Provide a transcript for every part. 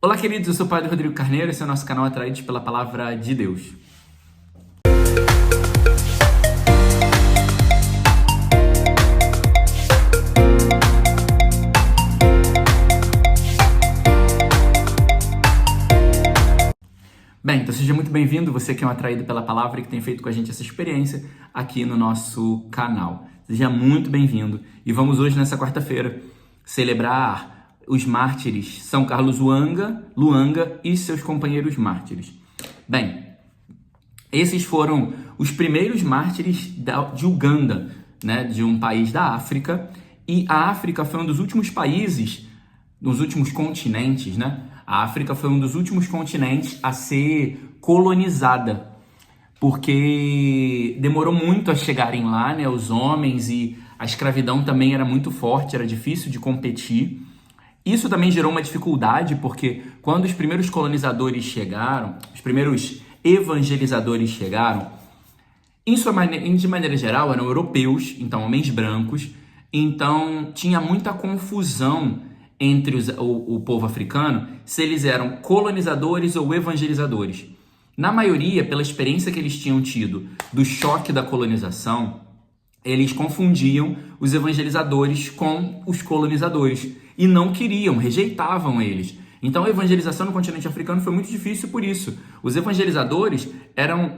Olá, queridos, eu sou o Padre Rodrigo Carneiro, esse é o nosso canal Atraídos pela Palavra de Deus. Bem, então seja muito bem-vindo, você que é um atraído pela palavra e que tem feito com a gente essa experiência aqui no nosso canal. Seja muito bem-vindo. E vamos hoje, nessa quarta-feira, celebrar os mártires São Carlos Luanga e seus companheiros mártires. Bem, esses foram os primeiros mártires de Uganda, né, de um país da África. E a África foi um dos últimos países, nos últimos continentes, né? A África foi um dos últimos continentes a ser colonizada, porque demorou muito a chegarem lá, né, os homens, e a escravidão também era muito forte, era difícil de competir. Isso também gerou uma dificuldade, porque quando os primeiros colonizadores chegaram, os primeiros evangelizadores chegaram, de maneira geral eram europeus, então homens brancos, então tinha muita confusão entre o povo africano, se eles eram colonizadores ou evangelizadores. Na maioria, pela experiência que eles tinham tido do choque da colonização, eles confundiam os evangelizadores com os colonizadores e não queriam, rejeitavam eles. Então a evangelização no continente africano foi muito difícil por isso. Os evangelizadores eram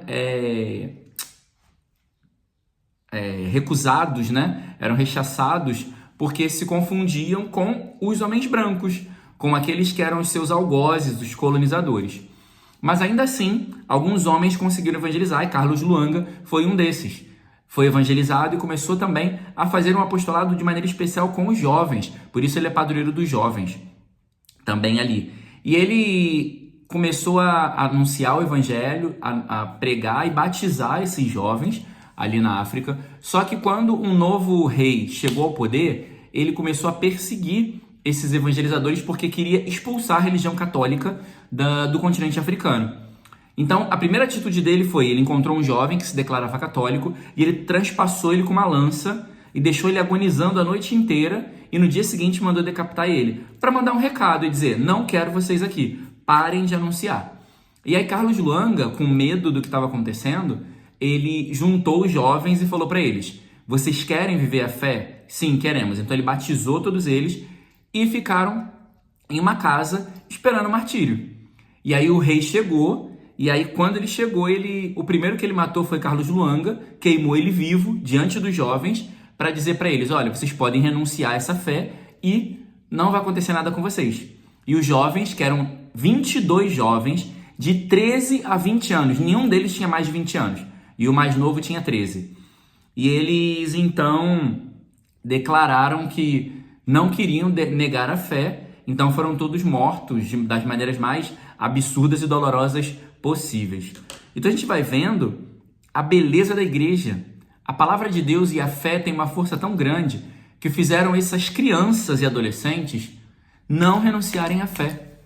recusados, né? Eram rechaçados porque se confundiam com os homens brancos, com aqueles que eram os seus algozes, os colonizadores. Mas ainda assim, alguns homens conseguiram evangelizar, e Carlos Luanga foi um desses. Foi evangelizado e começou também a fazer um apostolado de maneira especial com os jovens, por isso ele é padroeiro dos jovens, também ali. E ele começou a anunciar o evangelho, a pregar e batizar esses jovens ali na África. Só que quando um novo rei chegou ao poder, ele começou a perseguir esses evangelizadores porque queria expulsar a religião católica do continente africano. Então, a primeira atitude dele foi, ele encontrou um jovem que se declarava católico e ele transpassou ele com uma lança e deixou ele agonizando a noite inteira, e no dia seguinte mandou decapitar ele, para mandar um recado e dizer: não quero vocês aqui, parem de anunciar. E aí Carlos Luanga, com medo do que estava acontecendo, ele juntou os jovens e falou para eles: vocês querem viver a fé? Sim, queremos. Então ele batizou todos eles e ficaram em uma casa esperando o martírio. E aí o rei chegou, e aí quando ele chegou, o primeiro que ele matou foi Carlos Luanga, queimou ele vivo diante dos jovens para dizer para eles: olha, vocês podem renunciar a essa fé e não vai acontecer nada com vocês. E os jovens, que eram 22 jovens, de 13 a 20 anos, nenhum deles tinha mais de 20 anos, e o mais novo tinha 13. E eles, então, declararam que não queriam negar a fé, então foram todos mortos das maneiras mais absurdas e dolorosas possíveis. Então a gente vai vendo a beleza da igreja. A palavra de Deus e a fé têm uma força tão grande que fizeram essas crianças e adolescentes não renunciarem à fé.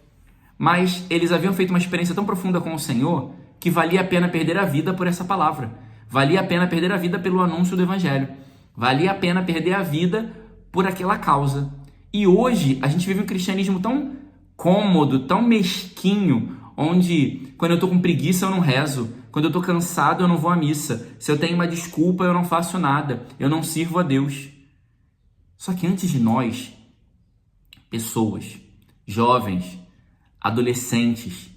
Mas eles haviam feito uma experiência tão profunda com o Senhor que valia a pena perder a vida por essa palavra. Valia a pena perder a vida pelo anúncio do Evangelho. Valia a pena perder a vida por aquela causa. E hoje a gente vive um cristianismo tão cômodo, tão mesquinho, onde quando eu tô com preguiça eu não rezo, quando eu tô cansado eu não vou à missa, se eu tenho uma desculpa eu não faço nada, eu não sirvo a Deus. Só que antes de nós, pessoas, jovens, adolescentes,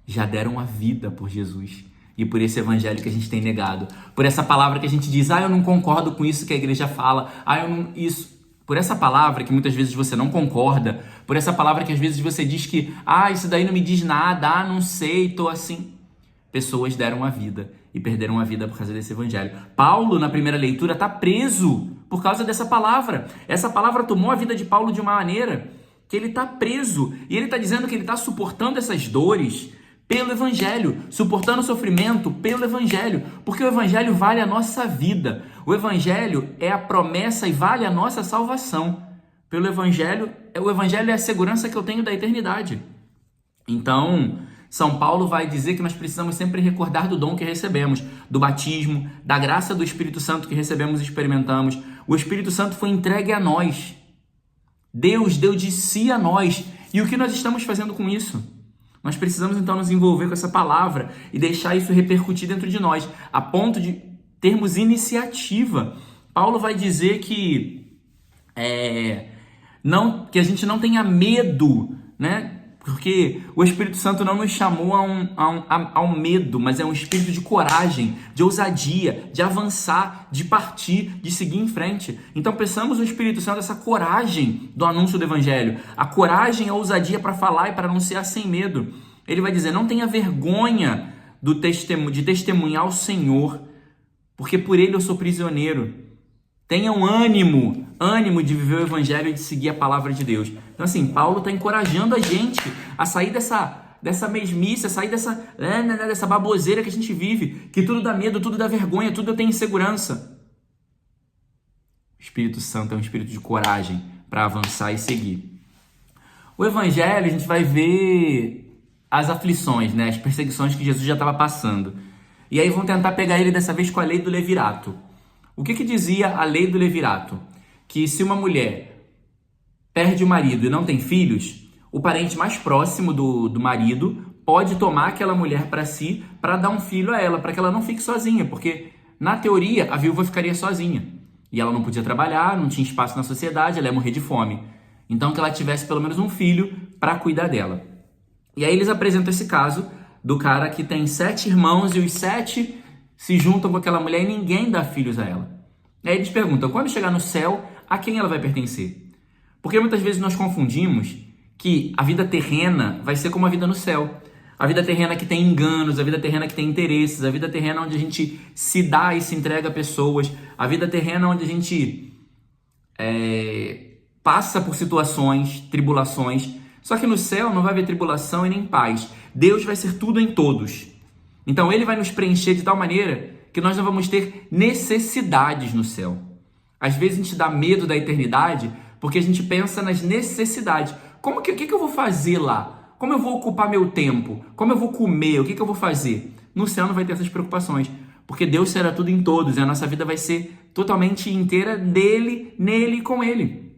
já deram a vida por Jesus e por esse evangelho que a gente tem negado, por essa palavra que a gente diz: eu não concordo com isso que a igreja fala, eu não... isso... Por essa palavra que muitas vezes você não concorda, por essa palavra que às vezes você diz que isso daí não me diz nada, não sei, tô assim. Pessoas deram a vida e perderam a vida por causa desse evangelho. Paulo, na primeira leitura, está preso por causa dessa palavra. Essa palavra tomou a vida de Paulo de uma maneira que ele está preso, e ele está dizendo que ele está suportando essas dores pelo evangelho, suportando o sofrimento pelo evangelho, porque o evangelho vale a nossa vida. O evangelho é a promessa e vale a nossa salvação. Pelo evangelho, o evangelho é a segurança que eu tenho da eternidade. Então, São Paulo vai dizer que nós precisamos sempre recordar do dom que recebemos, do batismo, da graça do Espírito Santo que recebemos e experimentamos. O Espírito Santo foi entregue a nós. Deus deu de si a nós E o que nós estamos fazendo com isso? Nós precisamos então nos envolver com essa palavra e deixar isso repercutir dentro de nós, a ponto de termos iniciativa. Paulo vai dizer que que a gente não tenha medo, né? Porque o Espírito Santo não nos chamou ao medo, mas é um espírito de coragem, de ousadia, de avançar, de partir, de seguir em frente. Então peçamos ao Espírito Santo essa coragem do anúncio do Evangelho, a coragem e a ousadia para falar e para anunciar sem medo. Ele vai dizer, não tenha vergonha de testemunhar o Senhor, porque por ele eu sou prisioneiro. Tenham ânimo de viver o Evangelho e de seguir a palavra de Deus. Então assim, Paulo está encorajando a gente a sair dessa mesmice, a sair dessa baboseira que a gente vive, que tudo dá medo, tudo dá vergonha, tudo tem insegurança. O Espírito Santo é um espírito de coragem para avançar e seguir. O Evangelho, a gente vai ver as aflições, né? As perseguições que Jesus já estava passando. E aí vão tentar pegar ele dessa vez com a lei do levirato. O que dizia a lei do levirato? Que se uma mulher perde o marido e não tem filhos, o parente mais próximo do marido pode tomar aquela mulher para si para dar um filho a ela, para que ela não fique sozinha, porque na teoria a viúva ficaria sozinha e ela não podia trabalhar, não tinha espaço na sociedade, ela ia morrer de fome. Então que ela tivesse pelo menos um filho para cuidar dela. E aí eles apresentam esse caso do cara que tem 7 irmãos e os 7 se juntam com aquela mulher e ninguém dá filhos a ela. E aí eles perguntam, quando chegar no céu, a quem ela vai pertencer? Porque muitas vezes nós confundimos que a vida terrena vai ser como a vida no céu. A vida terrena que tem enganos, a vida terrena que tem interesses, a vida terrena onde a gente se dá e se entrega a pessoas, a vida terrena onde a gente passa por situações, tribulações. Só que no céu não vai haver tribulação e nem paz. Deus vai ser tudo em todos. Então ele vai nos preencher de tal maneira que nós não vamos ter necessidades no céu. Às vezes a gente dá medo da eternidade porque a gente pensa nas necessidades. O que eu vou fazer lá? Como eu vou ocupar meu tempo? Como eu vou comer? O que eu vou fazer? No céu não vai ter essas preocupações, porque Deus será tudo em todos e a nossa vida vai ser totalmente inteira dele, nele e com ele.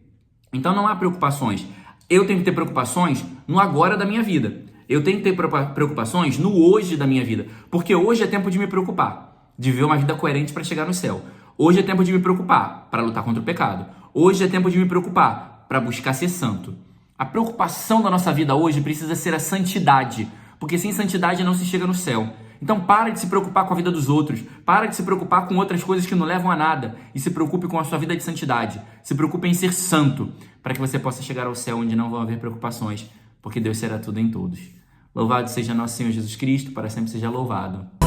Então não há preocupações. Eu tenho que ter preocupações no agora da minha vida. Eu tenho que ter preocupações no hoje da minha vida, porque hoje é tempo de me preocupar, de viver uma vida coerente para chegar no céu. Hoje é tempo de me preocupar para lutar contra o pecado. Hoje é tempo de me preocupar para buscar ser santo. A preocupação da nossa vida hoje precisa ser a santidade, porque sem santidade não se chega no céu. Então para de se preocupar com a vida dos outros, para de se preocupar com outras coisas que não levam a nada e se preocupe com a sua vida de santidade. Se preocupe em ser santo, para que você possa chegar ao céu onde não vão haver preocupações, porque Deus será tudo em todos. Louvado seja nosso Senhor Jesus Cristo, para sempre seja louvado.